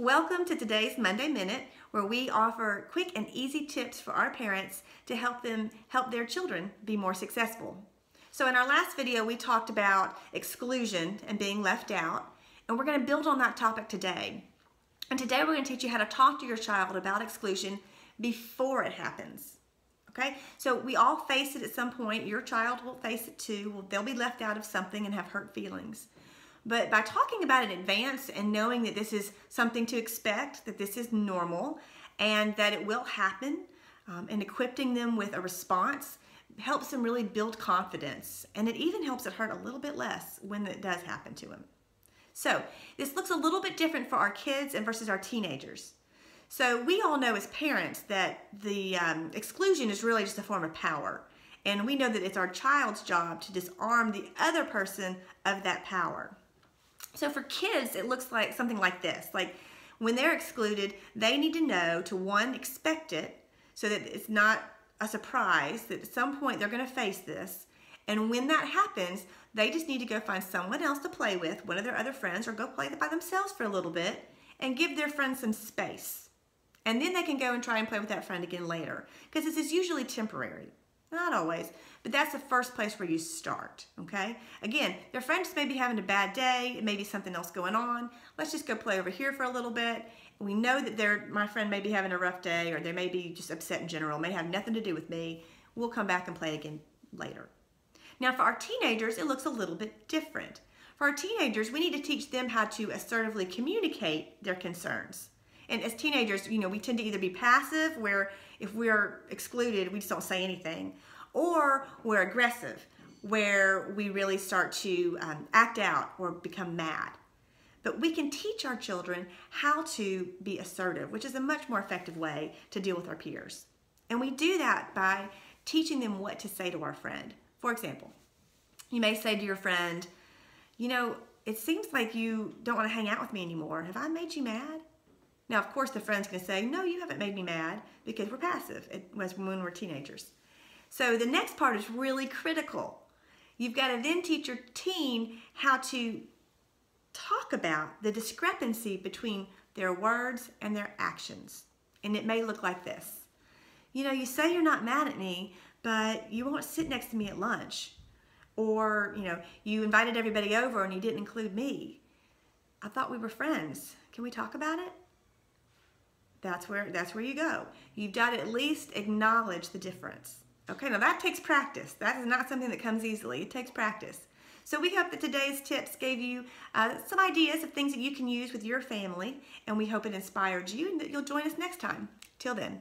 Welcome to today's Monday Minute, where we offer quick and easy tips for our parents to help their children be more successful. So in our last video, we talked about exclusion and being left out, and we're going to build on that topic today. And today we're going to teach you how to talk to your child about exclusion before it happens. Okay, so we all face it at some point. Your child will face it too. They'll be left out of something and have hurt feelings. But by talking about it in advance and knowing that this is something to expect, that this is normal, and that it will happen, and equipping them with a response helps them really build confidence. And it even helps it hurt a little bit less when it does happen to them. So this looks a little bit different for our kids and versus our teenagers. So we all know as parents that the exclusion is really just a form of power. And we know that it's our child's job to disarm the other person of that power. So for kids, it looks like something like this. Like when they're excluded, they need to know to, one, expect it so that it's not a surprise that at some point they're going to face this. And when that happens, they just need to go find someone else to play with, one of their other friends, or go play by themselves for a little bit and give their friend some space. And then they can go and try and play with that friend again later, because this is usually temporary. Not always, but that's the first place where you start, okay? Again, their friend just may be having a bad day, it may be something else going on. Let's just go play over here for a little bit. We know that my friend may be having a rough day, or they may be just upset in general, may have nothing to do with me. We'll come back and play again later. Now for our teenagers, it looks a little bit different. For our teenagers, we need to teach them how to assertively communicate their concerns. And as teenagers, we tend to either be passive, where if we're excluded, we just don't say anything, or we're aggressive, where we really start to act out or become mad. But we can teach our children how to be assertive, which is a much more effective way to deal with our peers. And we do that by teaching them what to say to our friend. For example, you may say to your friend, it seems like you don't want to hang out with me anymore. Have I made you mad? Now, of course, the friend's going to say, no, you haven't made me mad, because we're passive. It was when we're teenagers. So the next part is really critical. You've got to then teach your teen how to talk about the discrepancy between their words and their actions. And it may look like this. You say you're not mad at me, but you won't sit next to me at lunch. Or, you invited everybody over and you didn't include me. I thought we were friends. Can we talk about it? That's where you go. You've got to at least acknowledge the difference. Okay, now that takes practice. That is not something that comes easily. It takes practice. So we hope that today's tips gave you some ideas of things that you can use with your family, and we hope it inspired you and that you'll join us next time. Till then.